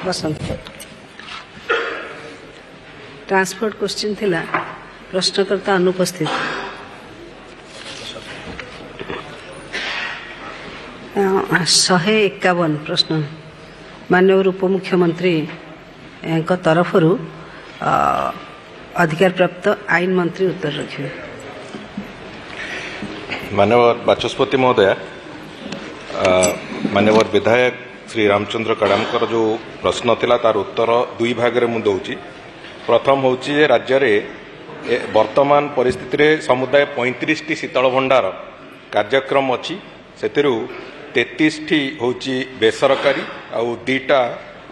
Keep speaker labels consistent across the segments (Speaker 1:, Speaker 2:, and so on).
Speaker 1: बसंत transport question थिला प्रश्नकर्ता अनुपस्थित 151 प्रश्न माननीय उपमुख्यमंत्री तरफ अधिकार प्राप्त आईन मंत्री उत्तर रखिए।
Speaker 2: माननीय बाचस्पति महोदय, माननीय विधायक श्री रामचंद्र कड़ामकर जो प्रश्न थिला तार उत्तर दुई भाग में मुझे प्रथम हूँ राज्य में वर्तमान परिस्थिति रे समुदाय 35 टी शीतल भंडार कार्यक्रम अच्छी से 33 टी हूँ बेसरकारी आउ 2टा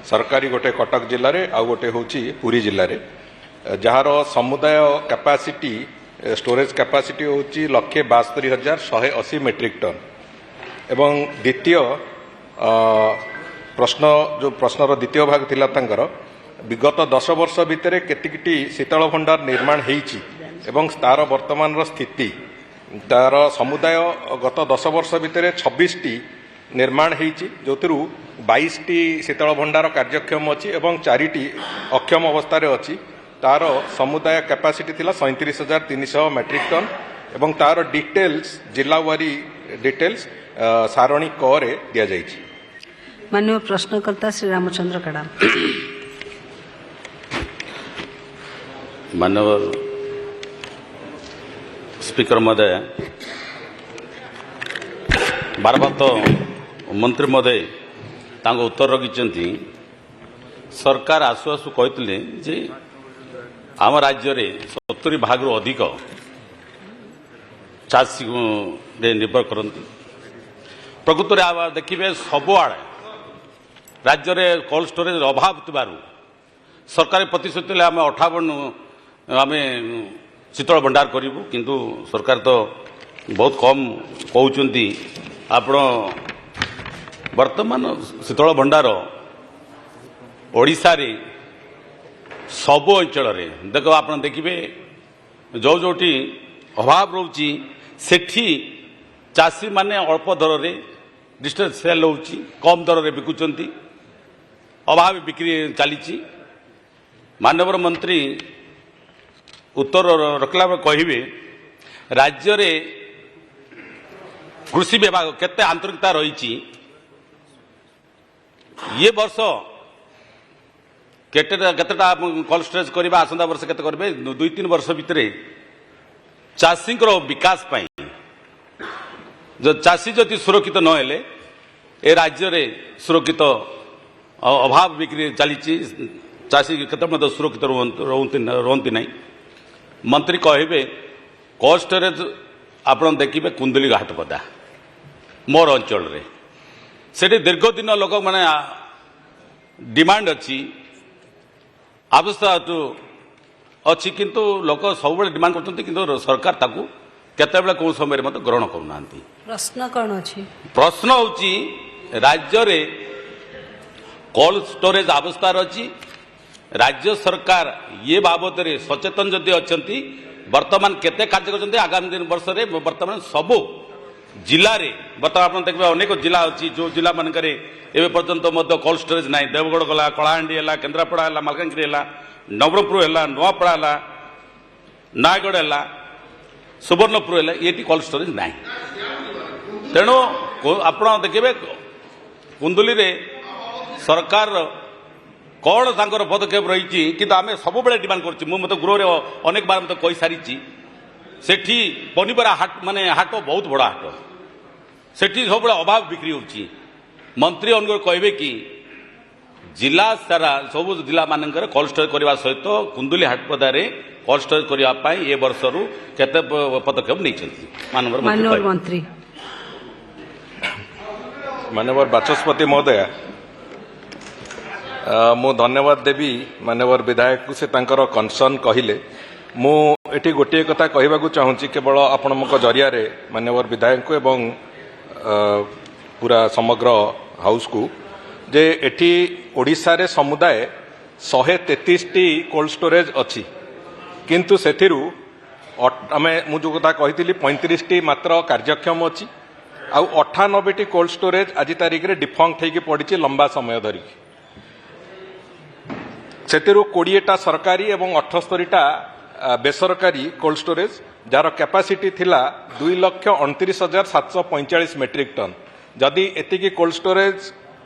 Speaker 2: सरकारी, गोटे कटक जिले में आउ गोटे हूँ पुरी जिले में, जार समुदाय कैपेसिटी स्टोरेज कैपेसिटी हूँ 1,72,180 मेट्रिक टन। एवं द्वितीय प्रश्न जो प्रश्नर द्वितीय भाग थिला तांकर विगत 10 वर्ष भितर केतिकिटी शीतल भंडार निर्माण हेइछि एवं तार वर्तमान स्थिति तार समुदाय गत 10 वर्ष भितर 26 टी निर्माण हेइछि, जोथिरु 22 टी शीतल भंडार कार्यक्षम अछि एवं 4 टी अक्षम अवस्था रे अछि। तार समुदाय कैपेसिटी थिला 37,300 मेट्रिक टन एवं तार डिटेल्स जिलावारी डिटेल्स सारणी क रे दिया जाइछि।
Speaker 1: माननीय प्रश्नकर्ता श्री रामचंद्र कड़ाम।
Speaker 3: माननीय स्पीकर महोदय, भारत मंत्री महोदय तांको उत्तर रखिंट सरकार आसु आसु कहते जे आम राज्य में 70 भाग अधिक चाषी निर्भर करती। प्रकृत में देखिए सबुआड़े राज्य में कोल्ड स्टोरेज अभाव थिबारु सरकारी प्रतिश्रुति आम 58 आम शीतल भंडार करूँ, किंतु सरकार तो बहुत कम कहते। आपण वर्तमान शीतल भंडार ओडिशा रे सबु अंचल देख आप देखिए जो जोटी अभाव रोची सेठी चाषी माने अल्प दर रे डिस्ट्रेस सेल होची, कम दर रे बिकुचंती, अभाव बिक्री चली। माननीय मंत्री उत्तर रखला कहिबे राज्य रे कृषि विभाग केते आंतरिकता रही। ये वर्ष केतेटा कोल्ड स्टोरेज करबा आसंता वर्ष केते करबे 2-3 वर्ष भितर चाषी विकास पाई जो चाषी जदि सुरक्षित न हेले ए राज्य रे सुरक्षित अभाव बिक्री चली। चाषी केते सुरक्षित रहती नहीं। मंत्री कहे कोल्ड स्टोरेज आप देखिए कुंदली घाटपदा मोर अंचल रे सेठी दीर्घ दिन लोक माने डिमांड अच्छी आवश्यक अच्छी, किंतु लोक सब डिमांड करते किंतु सरकार ताकू केतेबेले कौन समय मत ग्रहण करूना।
Speaker 1: प्रश्न कौन अच्छी?
Speaker 3: प्रश्न होची राज्य रे कोल्ड स्टोरेज अवस्था अच्छी, राज्य सरकार ये बाबद रे सचेतन जदि अच्छी वर्तमान केते कार्य करछन्ते आगामी दिन वर्ष रे वर्तमान सबो जिला रे वर्तमान आप देखबे अनेक जिला अच्छी जो जिला मानकरे एबे पर्यंत मध्य कोल्ड स्टोरेज नाही। देवगढ़ गला, कलाहांडी हैला, केन्द्रापड़ा हैला, मालकानगिरी हैला, नवरंगपुर हैला, नुआपड़ा हैला, नयगढ़ हैला, सुवर्णपुर हैला, ये कोल्ड स्टोरेज नाही। तेणु आप देखिए कुंदुली रे सरकार कौन तांकर पदक्षेप रही कि आम सब डिमांड कर गृह अनेक बार मत कही सारी सेठी पनीपरा हाट माने हाट बहुत बड़ा हाट सेठी सब अभाव बिक्री होची। मंत्री अनुरोध कहे कि जिला सारा सब जिला मानक कोल्ड स्टोरेज करने सहित कुंदुली हाटपदार कोल्ड स्टोरेज करने ये वर्ष रु केते पदक्षेप नहीं।
Speaker 1: माननीय मंत्री
Speaker 2: माननीय बाचस्पति महोदय, मु धन्यवाद देवी माननीय विधायक से तांकर कनसर्न कहले। मु एठी गोटे कथा कहवाक चाहूँगी केवल आपण जरिया माननीय विधायक एवं पूरा समग्र हाउस को जे एठी ओडिशा रे समुदाय 133 टी कोल्ड स्टोरेज अच्छी, किंतु सेथिरु आमे मु जो कथा कही 35 टी मात्र कार्यक्षम अच्छी आउ 98 टी कोल्ड स्टोरेज आज तारिख रे डिफंक्ट होगी पड़ी लंबा समय धरिकी। ସେଥିରୁ 20ଟା ସରକାରୀ ଏବଂ 78ଟା ବେସରକାରୀ କୋଲ୍ଡ ଷ୍ଟୋରେଜ ଯାହାର କ୍ୟାପାସିଟି ଥିଲା 2,29,745 ମେଟ୍ରିକ ଟନ୍। ଯଦି ଏତିକି କୋଲ୍ଡ ଷ୍ଟୋରେଜ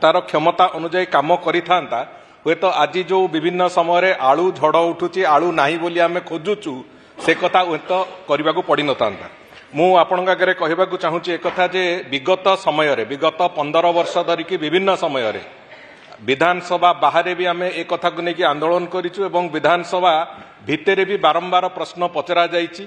Speaker 2: ତାର କ୍ଷମତା ଅନୁଯାୟୀ କାମ କରିଥାନ୍ତା ହୁଏତ ଆଜି ଯେଉଁ ବିଭିନ୍ନ ସମୟରେ ଆଳୁ ଝଡ଼ ଉଠୁଛି ଆଳୁ ନାହିଁ ବୋଲି ଆମେ ଖୋଜୁଛୁ ସେ କଥା ହୁଏତ କରିବାକୁ ପଡ଼ିନଥାନ୍ତା। ମୁଁ ଆପଣଙ୍କ ଆଗରେ କହିବାକୁ ଚାହୁଁଛି ଏକଥା ଯେ ବିଗତ ସମୟରେ ବିଗତ 15 ବର୍ଷ ଧରିକି ବିଭିନ୍ନ ସମୟରେ विधानसभा बाहर भी आम एक कथा को लेकिन आंदोलन करिछु एवं विधानसभा भितर भी बारंबार प्रश्न पचरा जाइछि।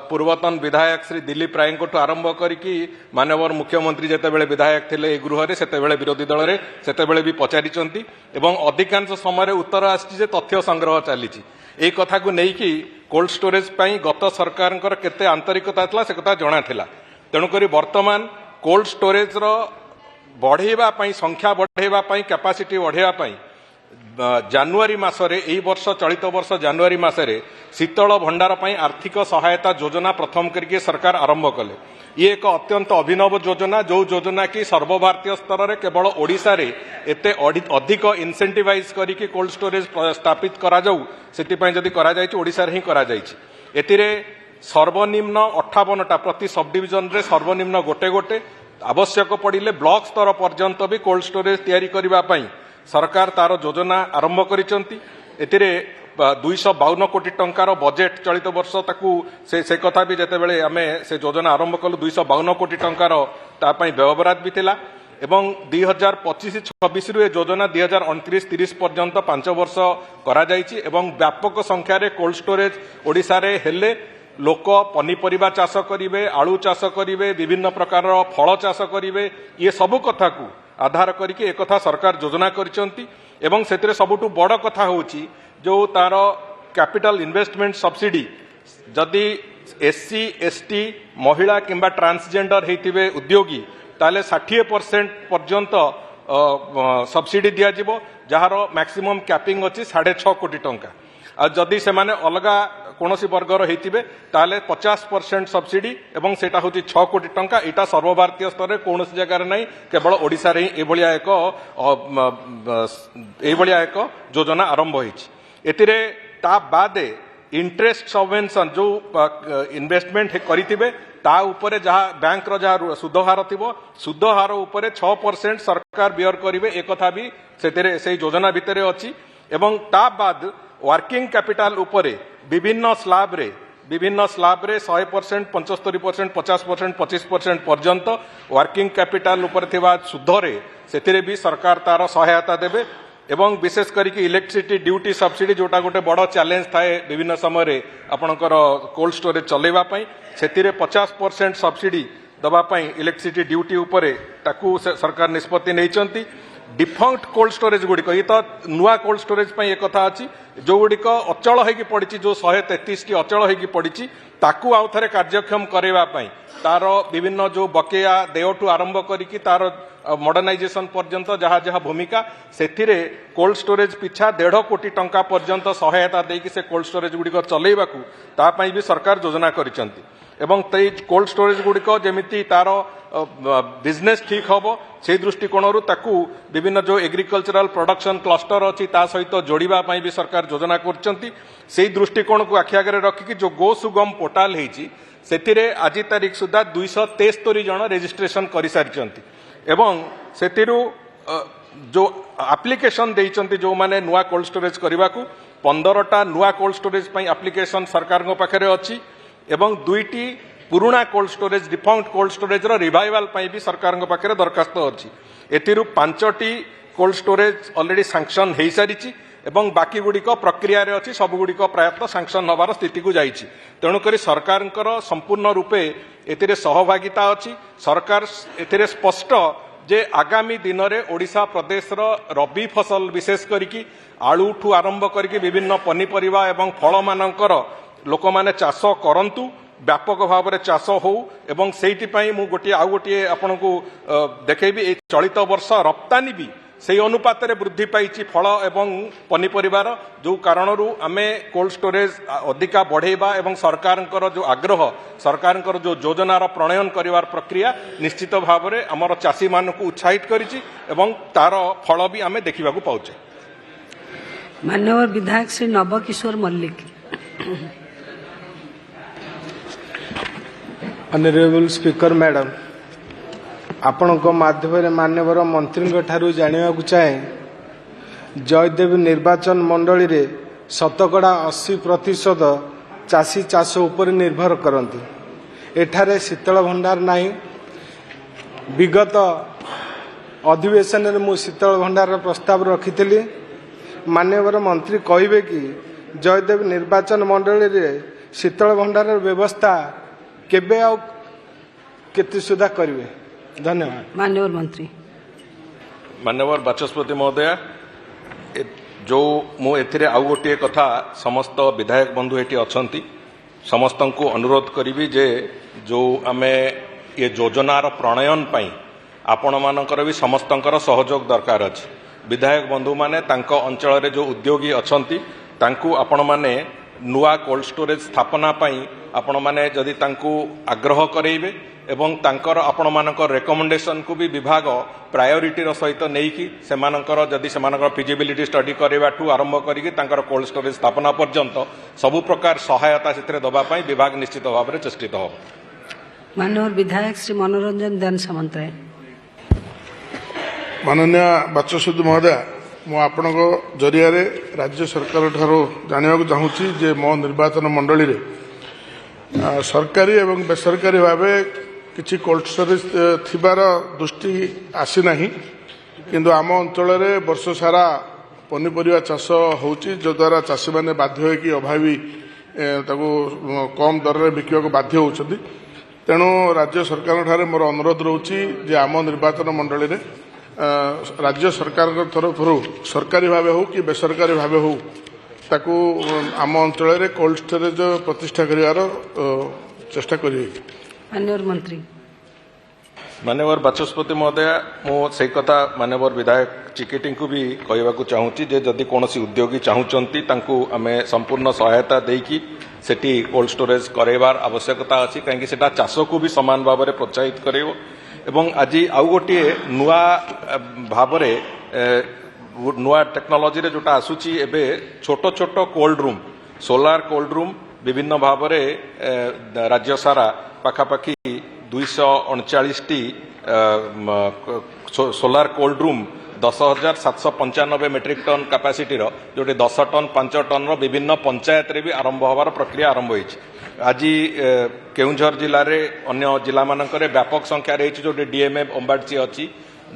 Speaker 2: पूर्वतन विधायक श्री दिलीप राय को आरंभ करिकी माननीय मुख्यमंत्री जेतेबेले विधायक थिले ए गृह रे सेतेबेले विरोधी दल रे सेतेबेले भी पचारिचंती एवं अधिकांश समय उत्तर आछि जे तथ्य संग्रह चलीछि। ए कथा को लेकिन कोल्ड स्टोरेज पई गत सरकार केते आंतरिकता थिला से कथा जणा थिला। तेणुकरी वर्तमान कोल्ड स्टोरेज रो बढ़ेवा संख्या बढ़ेवा कैपेसिटी बढ़ेवा जानुआरी मासरे एई वर्ष चलित वर्ष जानुआरी मासरे शीतल भंडार आर्थिक सहायता योजना प्रथम करके सरकार आरंभ कले। ये एक अत्यंत अभिनव योजना जो योजना की सर्वभारतीय स्तर में केवल ओडिशा रे एते अधिक इनसेंटिवाइज करिकी कोल्ड स्टोरेज स्थापित करा जाऊ सेतिपई जदि करा जायछि ओडिशा रे ही करा जायछि। एतिरे सर्वनिम्न 58टा प्रति सब डिविजन रे सर्वनिम्न गोटे गोटे आवश्यक पड़िले ब्लॉक स्तर पर्यंत भी कोल्ड स्टोरेज तैयारी करिबा पई सरकार तार योजना आरंभ करिसंती। एतिरे 252 कोटी टंकार बजेट चलित वर्ष ताकू से कथा भी जेतेबेले आमे से योजना आरंभ कलु 252 कोटी टंकार ता पई व्यवहार भी थिला एवं 2025-26 रु योजना 2029-30 पर्यंत 5 वर्ष करा जायछि एवं व्यापक संख्या रे कोल्ड स्टोरेज ओडिसा रे हेले लोक पनीपरिबा चाष करिवे आलू चाष करिवे विभिन्न प्रकार फल चाष करिवे ये सब कथा को आधार करके एक कथा सरकार योजना करिसंती। एवं सेतिरे सबुठु बड़ कथा होउची जो तार कैपिटल इन्वेस्टमेंट सब्सिडी जदि एससी एसटी महिला किंबा ट्रांसजेंडर हेतिबे उद्योगी ताले 60% पर्यंत सब्सिडी दिया जिवो जहार मैक्सिमम कैपिंग अछि 6.5 कोटी टंका। आ जदि से माने अलगा कौनसी वर्गर होइतिबे ताले 50% सब्सिडी एवं सेटा होती 6 कोटी टंका। एटा सर्वभारतीय स्तर में कौन जगार नहीं केवल ओडिशा रे एभलिया एक योजना आरंभ होइछि। एतिरे ता बादे इंटरेस्ट सबवेंशन जो इन्वेस्टमेंट करितिबे ता उपरे जहा बैंक रो जहा सुधहार थिबो सुधहार उपरे 6% सरकार बियर करिवे एक कथा भी सेतिरे से योजना भितरे अछि। एवं ता बाद वर्किंग कैपिटाल उपरे विभिन्न स्लाब रे 100%, 75%, 50%, 25% पर्यंत वर्किंग कैपिटाल उपर थिबा सुधरे सेतिरे भी सरकार तार सहायता देबे। एवं विशेष करके इलेक्ट्रिसिटी ड्यूटी सब्सिडी जोटा गोटे बड़ चैलेंज थाए विभिन्न समय आपणकर कोल्ड स्टोरेज चलेबा पई सेतिरे 50% सब्सिडी दबा पई इलेक्ट्रिसिटी ड्यूटी उपरे ताकू सरकार निष्पत्ति नैचंती। डिफॉल्ट कोल्ड स्टोरेज गुड़िक ये तो नुआ कोल्ड स्टोरेज एक कथा अच्छी जो गुड़िक अचल होगी पड़ी जो 133 टी अचल होगी पड़ी ताकू आउ थे कार्यक्षम करवाई तार विभिन्न जो बकेया देयठू आरंभ करी तार मॉडर्नाइजेशन पर्यंत जहाँ जहाँ भूमिका से कोल्ड स्टोरेज पिछा 1.5 कोटी टंका पर्यंत सहायता देकी से कोल्ड स्टोरेज गुड़िक चलैवाकू तापाई भी सरकार योजना करिसंती। एवं तई कोल्ड स्टोरेज गुड़िक जमिति तार बिजनेस ठीक हम से दृष्टिकोण ताकू विभिन्न जो एग्रीकल्चरल प्रोडक्शन क्लस्टर अच्छी ता सहित जोड़िबा पई भी सरकार योजना करचंती। से दृष्टिकोण को आखि आगे रखिकी जो गो सुगम पोर्टाल होईची सेतिरे आज तारीख सुधा 273 जन रेजिस्ट्रेशन कर सारिचंती एवं सेतिरु जो एप्लिकेशन देइचंती जो माने नुआ कोल्ड स्टोरेज करबाकू 15टा नुआ कोल्ड स्टोरेज पई एप्लिकेशन सरकार पाखरे अछि एवं 2टी पुराना cold storage default cold storage रो रिवाइवल पई भी सरकार पाखरे दरखास्त अछि। एथिरु 5टी कोल्ड स्टोरेज ऑलरेडी सैंक्शन हेई सारिछि एवं बाकी गुड़िक प्रक्रिया रे अछि सब गुड़िक प्रायतः सैंक्शन हबार स्थिति को जाइछि। तेणुकरी सरकार संपूर्ण रूपे एथिरे सहभागिता अछि। सरकार एथिरे स्पष्ट जे आगामी दिन में ओडिशा प्रदेश रबी फसल विशेष करिकी आलू ठू आरंभ करिकी विभिन्न पनीपरिबा एवं फल मानकर लोक माने चाष करंतु व्यापक भाव में चाष हो एवं सेइटिपई मु गोटे आउ गोटे आपनकू देखैबी ए चलित वर्ष रप्तानी भी से अनुपात रे वृद्धि पाई फल एवं पनीपरिबार जो कारणरू आमे कोल्ड स्टोरेज अधिका बढ़ेबा एवं सरकार जो आग्रह सरकार जो योजनार प्रणयन करिवार प्रक्रिया निश्चित भाव में आमर चाषी मानक उत्साहित करिछि एवं तार फल भी आमे देखिबाकू पाउछे।
Speaker 1: मान्यवर विधायक Shri Navkishore Mallik.
Speaker 4: Honourable speaker madam, आपणक माध्यम मान्यवर मंत्री ठारू जानिबाकु चाहे जयदेव निर्वाचन मंडली रे शतकड़ा 80% चाषी चाष उपर निर्भर करती। एठारे शीतल भंडार नहीं। विगत अधिवेशन में मु शीतल भंडार प्रस्ताव रखी। मान्यवर मंत्री कहिबे कि जयदेव निर्वाचन मंडली रे शीतल भंडार व्यवस्था केबे आ केते सुधा करिवे। धन्यवाद।
Speaker 1: मान्यवर मंत्री।
Speaker 2: मान्यवर बाचस्पति महोदय, जो मु एथिरे आउ गोटे कथा समस्त विधायक बंधु एटी अछंती समस्त को अनुरोध करी जे जो आमे ये योजनार प्रणयन पाई आपण मानकर भी समस्तंकर सहयोग दरकार अछि। विधायक बंधु माने तांको अंचल रे जो उद्योगी अछंती तांकू आपण माने नुआ कोल्ड स्टोरेज स्थापना पाई आपण माने जदि तांकू आग्रह करेइबे एवं तांकर आपण मानकर रेकमेंडेशन को भी विभाग प्रायोरिटी सहित नेइकी सेमानकर जदि सेमानकर फिजिबिलिटी स्टडी करवाठू आरंभ करिके तांकर कोल्ड स्टोरेज स्थापना पर्यंत सबु प्रकार सहायता सेतरे दबा पाई विभाग निश्चित भाव में चेष्टित हो।
Speaker 1: मान्यवर विधायक श्री मनोरंजन दान सामंतराय।
Speaker 5: माननीय बाचस्पति महोदय, मु आपणक जरिया राज्य सरकार ठारो जानिबाकु चाहूची जे मो निर्वाचन मंडली रे सरकारी एवं बेसरकारी भावे किछि कोल्ड स्टोरेज थिबार दृष्टि आसी नाही, किंतु आम अंचल रे वर्ष सारा पनीपरिया चाष होउची जो द्वारा चाषी माने बाध्य होइकी अभावी ताको कम दर रे बिकिବାକୁ बाध्य होउछथि। तेणु राज्य सरकार ठारे मोर अनुरोध रहउची जे आम निर्वाचन मंडली रे राज्य सरकार तरफ सरकारी भाव हो कि बेसरकारी भाव हो ताकू आम अंचल रे कोल्ड स्टोरेज प्रतिष्ठा करिवार चेष्टा करिवे।
Speaker 1: मान्यवर मंत्री।
Speaker 2: मान्यवर बाचस्पति महोदय, मो से कथा मान्यवर विधायक चिकेटी को भी कहवाकू चाहूँगी जे जदि कौन उद्योगी चाहूँगी तांकू आमे संपूर्ण सहायता देकी सेठी कोल्ड स्टोरेज करवार आवश्यकता अच्छी कहीं सेटा चाष को भी समान भाव में प्रोत्साहित करेव। एवं आज आउ गोटे नुआ भाव नुआ टेक्नोलोजी रे जोटा आसुची एबे छोट छोट cold room solar cold room विभिन्न भाव में राज्य सारा पाखापाखि 239टी solar cold room 10,795 metric ton capacity Jote 10 ton 5 ton विभिन्न पंचायत रे भी आरंभ होवार प्रक्रिया आरंभ होइछि। आज केउंझर जिले में अन्य जिला मानकरे व्यापक संख्या रही जो डीएमए अंबाड़ची अच्छी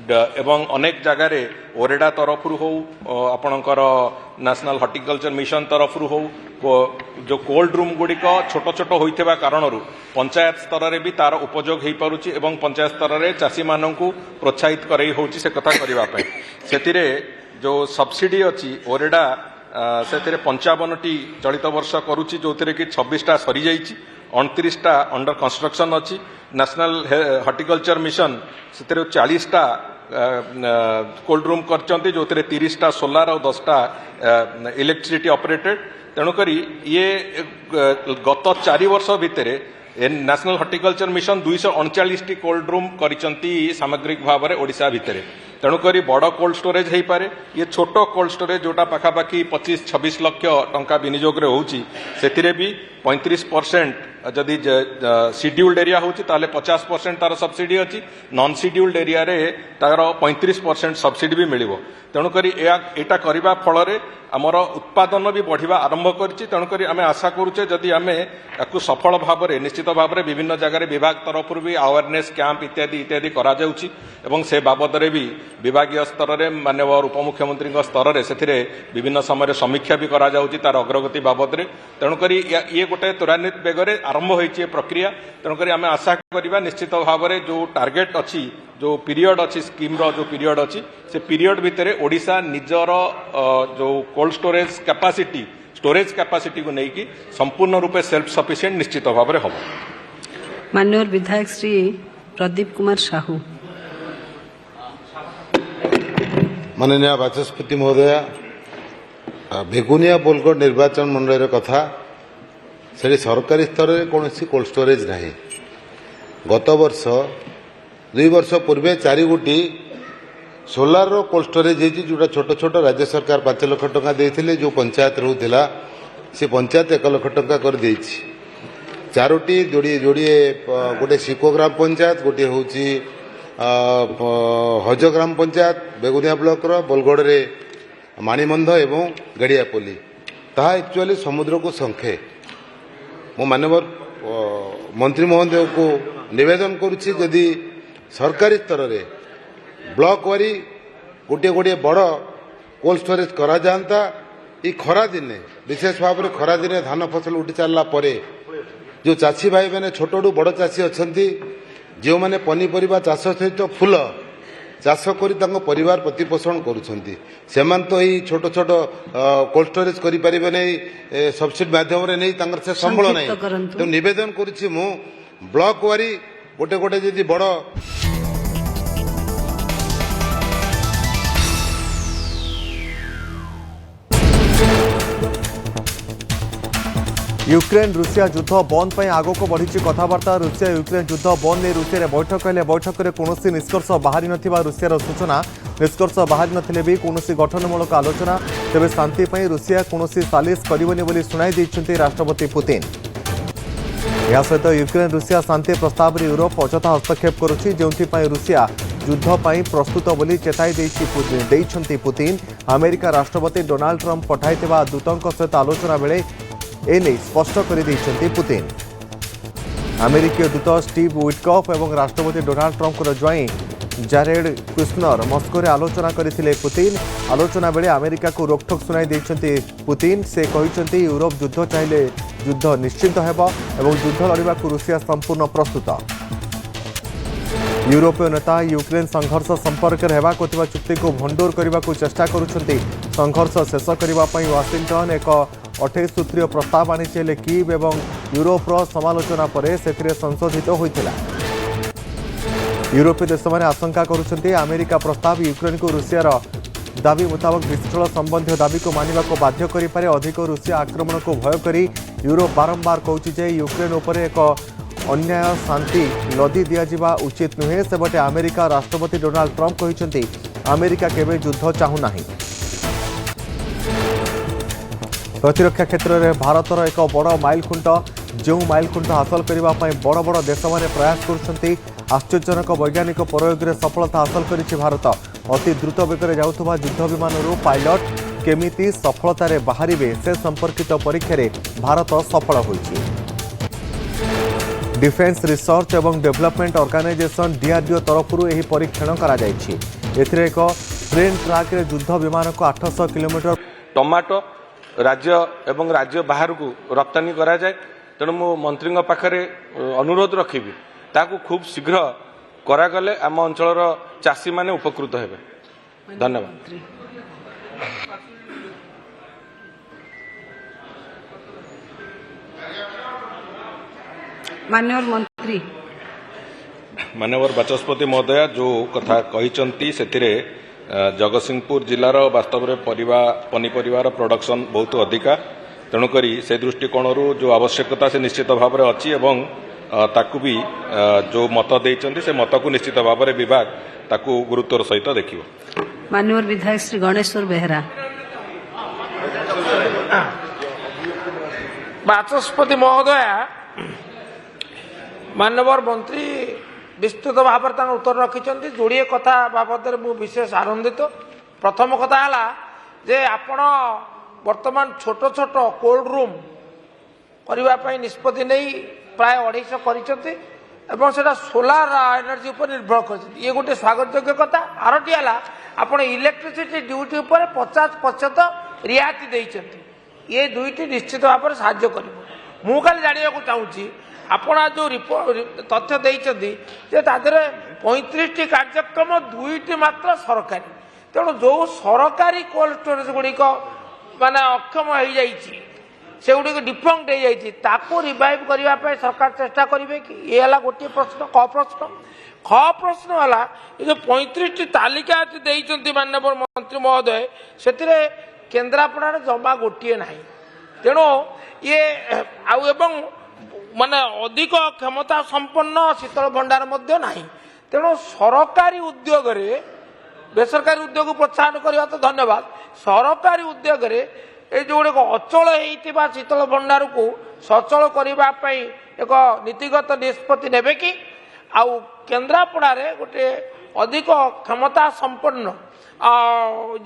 Speaker 2: एवं अनेक जगार ओरेडा तरफ हो आपणकर नेशनल हॉर्टिकल्चर मिशन तरफ हो जो कोल्ड रूम गुड़िक छोट छोट होइथिबा कारणरू पंचायत स्तर रे भी तार उपयोग हो पारुछि एवं पंचायत स्तर रे चाषी माननकु प्रोत्साहित करई होछि से कथा करिवा पय। सेतिरे जो सब्सिडी अछि ओरेडा से 55टी चलित वर्ष करुच्ची जो कि 26टा सरी जाइए 29टा अंडर कंस्ट्रक्शन अच्छी। नेशनल हॉर्टिकल्चर मिशन से 40टा कोल्ड रूम कर जो 30टा सोलार और 10टा इलेक्ट्रिसिटी ऑपरेटेड। तेणुक ये गत 4 वर्ष भितर national horticulture mission 239टी cold room करिसंती सामग्रिक भाव में ओडिशा भितर। तेणुक बड़ कोल्ड स्टोरेज हो पारे। ये छोट कोल्ड स्टोरेज जोटा पाखापाखि 25-26 लाख टंका विनियोग होउची सेतिरे भी 35% जदि शेड्यूल्ड एरिया होची ताले 50% तार सब्सिडी अच्छी। नॉन शेड्यूल्ड एरिया रे तार 35% सब्सिडी भी मिलिबो। तेणुक एटा करबा फल रे आमर उत्पादन भी बढ़िबा आरंभ करछि। तेणुक आमे आशा करूचे जदि आमे याकु सफल भाव में निश्चित भाव में विभिन्न जगह विभाग तरफ भी अवेयरनेस कैंप इत्यादि इत्यादि करा जाउछि एवं से बाबद रे भी विभागीय स्तर में माननीय उपमुख्यमंत्री स्तर में से विभिन्न समय समीक्षा भी करा जाउछि तार अग्रगति बाबद रे। तेणुक ये गोटे त्वरान्वित बेगरे आरंभ होइछि प्रक्रिया। तेणुक आमे आशा करिबा निश्चित भाव में जो टार्गेट अच्छी जो पीरियड अच्छी स्कीम रो जो पीरियड अच्छी से पीरियड भितर ओडिशा निजर जो कोल्ड स्टोरेज कैपेसिटी को लेकिन संपूर्ण रूपे सेल्फ सफिशिएंट निश्चित भाव में हम।
Speaker 1: माननीय विधायक श्री प्रदीप कुमार साहू।
Speaker 6: माननीय बाचस्पति महोदय, बेगुनिया बोलगढ़ निर्वाचन मंडल कथा से सरकारी स्तर में कौन कोल्ड स्टोरेज नहीं। गत वर्ष 2 वर्ष पूर्वे 4 गोटी सोलार कोल्ड स्टोरेज जोटा छोट छोट राज्य सरकार 5 लाख टंका देते जो पंचायत रोला से पंचायत 1 लाख टंका कर देछि। 4टी जोड़िए जोड़िए गोटे सिको ग्राम पंचायत गोटे हूँ हज ग्राम पंचायत बेगुनिया ब्लॉक बोलगढ़ रे माणीबंध एवं गड़ियापल्ली ताहा एक्चुअली समुद्र को संखे मो माननीय मंत्री महोदय को निवेदन करुच्ची जदि सरकारी स्तर में ब्लॉक वारी गोटे गोटे बड़ कोल्ड स्टोरेज करा जाता ये खरा दिने विशेष भाव में खरा दिने धान फसल उठी सारा पर जो चाषी भाई मैंने छोटू बड़ चाषी अच्छा जो मैंने पनीपरिया चाष सहित फूल चाष कर परिवार प्रतिपोषण करुँच से तो यही छोट छोट कोल्ड स्टोरेज करें नहीं सब्सिडी माध्यम नहीं से संबल नहीं तो निवेदन करुच्ची मु ब्लॉक वारी गोटे गोटे जदि बड़
Speaker 7: यूक्रेन रूसिया युद्ध बंद पर आग को बढ़ी कथबार्ता रूसिया यूक्रेन युद्ध बंद नहीं रूसिया रे बैठक हेले बैठक में कौन निष्कर्ष बाहरी नथिबा रूसियार सूचना निष्कर्ष बाहरी नथिले भी कौन गठनमूलक आलोचना तेज शांति रूसिया कौन सालिश करबनी बोली सुनाई देइछन्ति राष्ट्रपति पुतिन। या सहित यूक्रेन रूसिया शांति प्रस्ताव रे यूरोप अଯଥା हस्तक्षेप करुछि जोंथिपाई रूसिया युद्ध पर प्रस्तुत बोली चेताई देइछन्ति पुतिन। अमेरिका राष्ट्रपति डोनाल्ड ट्रंप पठाइथिबा दूतों सहित आलोचना बेले एने स्पष्ट कर देइछन्ति पुतिन। अमेरिकीय दूत स्टीव विटकॉफ एवं राष्ट्रपति Donald Trump ज्वाई Jared Kushner Moscow रे आलोचना करथिले पुतिन। आलोचना बेले अमेरिका को रोकठोक सुनाई देइछन्ति पुतिन। से कहिछन्ति यूरोप युद्ध चाहिले युद्ध निश्चित हेबो एवं युद्ध लड़िबा को रूसिया संपूर्ण प्रस्तुत। यूरोपीय नेता यूक्रेन संघर्ष संपर्क में हेबाको थिबा चुक्ति को भंडूर करने को चेष्टा करुछन्ति। संघर्ष शेष करबा पई वाशिंगटन एक 28 सूत्रीय प्रस्ताव आनी कीव एवं यूरोपर समालोचना पर से संशोधित होता। यूरोपीय देश मैंने आशंका करुछन्ति अमेरिका प्रस्ताव यूक्रेन को रूसियार दाबी मुताबक विस्फोट संबंधी दाबी को मानने को बाध्य करें। अधिक रूसिया आक्रमण को भय कर यूरोप बारंबार कहूँ यूक्रेन उपर एक अन्याय शांति लदी दिया उचित नुहे। सेपटे अमेरिका राष्ट्रपति डोनाल्ड ट्रंप कहते अमेरिका केवे युद्ध चाहूना। प्रतिरक्षा क्षेत्र में भारतर एक बड़ माइलखुंट जो माइलखुंट हासिल करने बड़ बड़ देश मैंने प्रयास कर आश्चर्यजनक वैज्ञानिक प्रयोग में सफलता हासिल कर भारत। अति द्रुत बेगर जाऊथुबा युद्ध विमान पायलट केमिति सफलतार बाहर से संपर्कित परीक्षा भारत सफल होइछि। डिफेन्स रिसर्च एवं डेवलपमेंट ऑर्गेनाइजेशन डीआरडीओ तरफରୁ ଏହି परीक्षण करा जायछि। एथिरे एक ट्रेन ट्रैक रे युद्ध विमान को 800 किलोमीटर
Speaker 2: टमाटो राज्य एवं राज्य बाहर को रप्तानी करा जाए। तेणु मु मंत्री पाखरे अनुरोध रखिबी ताकू खूब शीघ्र करागले आम अंचलर चाषी माने उपकृत हेबे। धन्यवाद।
Speaker 1: माननीय मंत्री
Speaker 2: माननीय बाचस्पति महोदय जो कथा कहिचंती सेतिरे जगतसिंहपुर जिलार वास्तव में पनीपरिवार प्रोडक्शन बहुत अधिका। तेणुकरी से दृष्टिकोण जो आवश्यकता से निश्चित भाव में अच्छी एवं ताकू भी जो मत देइचंती से मत को निश्चित भाव में विभाग ताकू गुरुत्वर सहित देखियो।
Speaker 1: माननीय विधायक श्री गणेश्वर बेहरा।
Speaker 8: बाचस्पति महोदय माननीय मंत्री विस्तृत भाव में उत्तर रखिंट जोड़े कथा बाबद विशेष आनंदित। प्रथम कथा है आपण वर्तमान छोट छोट कोल्ड रूम करने निष्पत्ति नहीं प्राय 250 कर सोलार एनर्जी उपर निर्भर कर ये गोटे स्वागत योग्य कथा। आरटी है आपण इलेक्ट्रिसिटी ड्यूटी उपर 50% रियायती देइछन्ति। ये दुईटी निश्चित भाव में साहाय्य कर। मु खाली जाना चाहूँगी आपण जो तथ्य देइछन्ति जे तादरे 35टी कार्यक्रम 2टी मात्र सरकारी। तेणु जो सरकारी कोल्ड स्टोरेज गुड़िक माने अक्षम हो जाइछि से गुड़िक डिफंक्ट हो जाइछि ताको रिवाइव करने सरकार चेष्टा करेंगे कि ये है गोटे प्रश्न। ख प्रश्न है ये जो 35टी तालिका देइछन्ति माननीय मंत्री महोदय से केन्द्रापड़ा जमा गोटे ना। तेणु ये आउ माने अधिक क्षमता संपन्न शीतल भंडार मध्य नहीं। तेणु सरकारी उद्योग रे ବେସରକାରୀ ଉଦ୍ୟୋଗ ପ୍ରୋତ୍ସାହନ କରିବା ତ ଧନ୍ୟବାଦ। ସରକାରୀ ଉଦ୍ୟୋଗରେ ଏ ଯେଉଁଗୁଡ଼ିକ ଅଚଳ ହେଇଥିବା ଶୀତଳ ଭଣ୍ଡାରକୁ ସଚଳ କରିବା ପାଇଁ ଏକ ନୀତିଗତ ନିଷ୍ପତ୍ତି ନେବେ କି? ଆଉ କେନ୍ଦ୍ରାପଡ଼ାରେ ଗୋଟିଏ ଅଧିକ କ୍ଷମତା ସମ୍ପନ୍ନ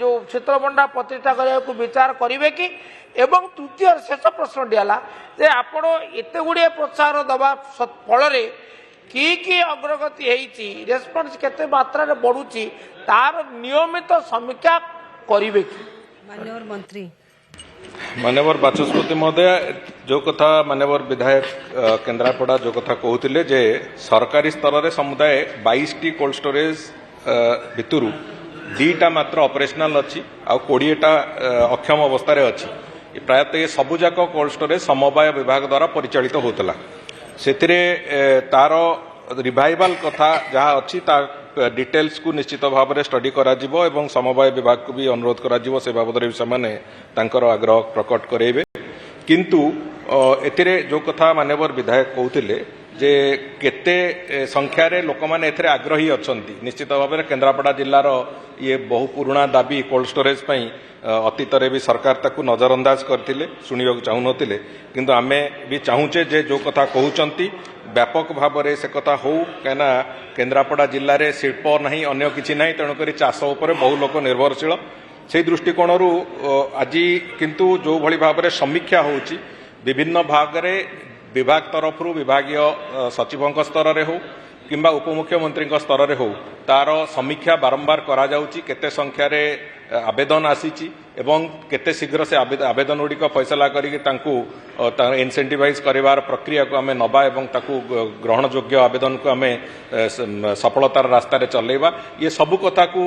Speaker 8: ଯେଉଁ ଶୀତଳ ଭଣ୍ଡାର ପ୍ରତିଷ୍ଠା କରିବାକୁ ବିଚାର କରିବେ କି? ଏବଂ ତୃତୀୟ ଶେଷ ପ୍ରଶ୍ନଟି ହେଲା ଯେ ଆପଣ ଏତେ ଗୁଡ଼ିଏ ପ୍ରୋତ୍ସାହନ ଦେବା ଫଳରେ କି ଅଗ୍ରଗତି ହେଇଛି, ରେସ୍ପନ୍ସ କେତେ ମାତ୍ରାରେ ବଢ଼ୁଛି, ତାର ନିୟମିତ ସମୀକ୍ଷା କରିବେ କି?
Speaker 1: मान्यवर मंत्री
Speaker 2: मान्यवर बाचस्पति महोदय जो कथा मान्यवर विधायक केन्द्रापड़ा जो कथा कहते जे सरकारी स्तर में समुदाय 22 टी कोल्ड स्टोरेज भितर 2टा मात्र ऑपरेशनल अच्छी आ 20टा अक्षम अवस्था अच्छी प्रायतः ये सबुजाक कोल्ड स्टोरेज समवाय विभाग द्वारा परिचालित होता से तार रिवाइवल कथा जहाँ अच्छी डिटेल्स को निश्चित भाव में स्टडी करा एवं समवाय विभाग को भी अनुरोध करा से बाबद से आग्रह प्रकट करेबे किंतु एथिरे जो कथा मान्यवर विधायक कहते जे केते संख्यार लोक मैंने एथिरे आग्रही अछंती निश्चित भाव में केन्द्रापड़ा जिलार ये बहु पुराणा दाबी कोल्ड स्टोरेज अतीत भी सरकार ताकू नजरअंदाज करथिले शुणिया चाहू नथिले किंतु आमे भी चाहूचे जे जो कथा कहउचंती व्यापक भाव में से कथा हो कहीं केन्द्रापड़ा जिले में शिल्प नहीं अन्य किसी ना तेणुक चाष उपर बहु लोक निर्भरशील से दृष्टिकोण आज किंतु जो भली भाव में समीक्षा होची विभिन्न भाग में विभाग तरफ विभागीय सचिव स्तर में हो किंबा उपमुख्यमंत्री स्तर में हो तार समीक्षा बारंबार करा जाउची केते संख्यार आवेदन आसीची एवं केते शीघ्र से आवेदन गुड़िक फैसला करके इनसेंटिवाइज करिवार प्रक्रिया को आमे नबा एवं ताकू ग्रहण योग्य आवेदन को आमे सफलतार रास्ता चलेबा ये सबु कथा को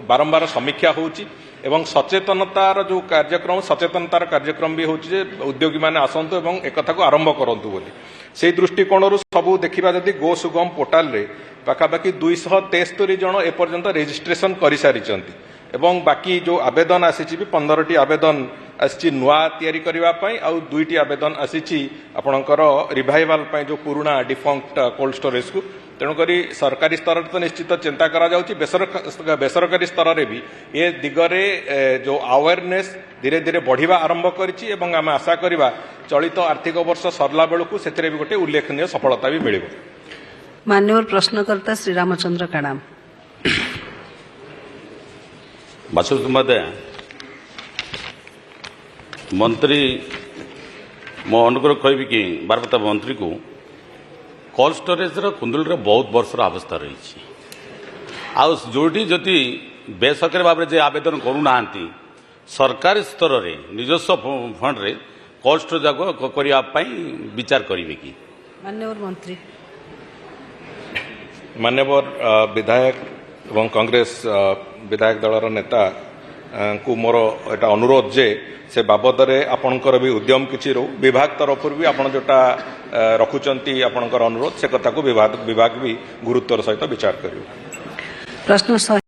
Speaker 2: बारंबार समीक्षा होची एवं सचेतनतार जो सचेतनतार कार्यक्रम भी होची जे उद्योगी माने आसंतु एवं एक कथा को आरंभ करंतु बोली से दृष्टिकोण सबू देखा जदि गो सुगम पोर्टाल रे पाखापाखि 273 जन एपर्यंत रेजिस्ट्रेशन कर सारी एवं बाकी जो आवेदन आसी 15टी आवेदन आसी नुआ तैयारी करबा पई आ 2टी आवेदन आसी आपणकर रिवाइवल पई जो पुराना डिफंक्ट कोल्ड स्टोरेज को तेणुकरी सरकारी स्तर तो निश्चित चिंता करा जाउची बेसरकारी स्तर रे भी ये दिगरे जो अवेयरनेस धीरे धीरे बढ़िबा आरंभ करिछि एवं आम आशा करिबा चलित आर्थिक वर्ष सरला बेलू से भी गोटे उल्लेखनीय सफलता भी मिलिब।
Speaker 1: मान्यवर प्रश्नकर्ता श्री रामचंद्र कड़ाम
Speaker 3: बाचस्पति महोदय मंत्री मो अनुग्रह कहबी कि बारपता मंत्री को कोल्ड स्टोरेज कुंदुल बहुत वर्षर अवस्था रही जोटी जदि बेसरकारी भाव में आवेदन करूना सरकारी स्तर में निजस्व फंड रे कोल्ड स्टोरेज करने विचार करेंगे कि?
Speaker 1: मान्यवर मंत्री
Speaker 2: मान्यवर विधायक एवं कांग्रेस विधायक दलर नेता को मोर एटा अनुरोध जे से बाबद रे आपणकर भी उद्यम किछि रो विभाग तरफ भी आपण जोटा रखुचंती आपणकर अनुरोध से कथा को विभाग भी गुरुत्वर सहित विचार करियो।
Speaker 1: प्रश्न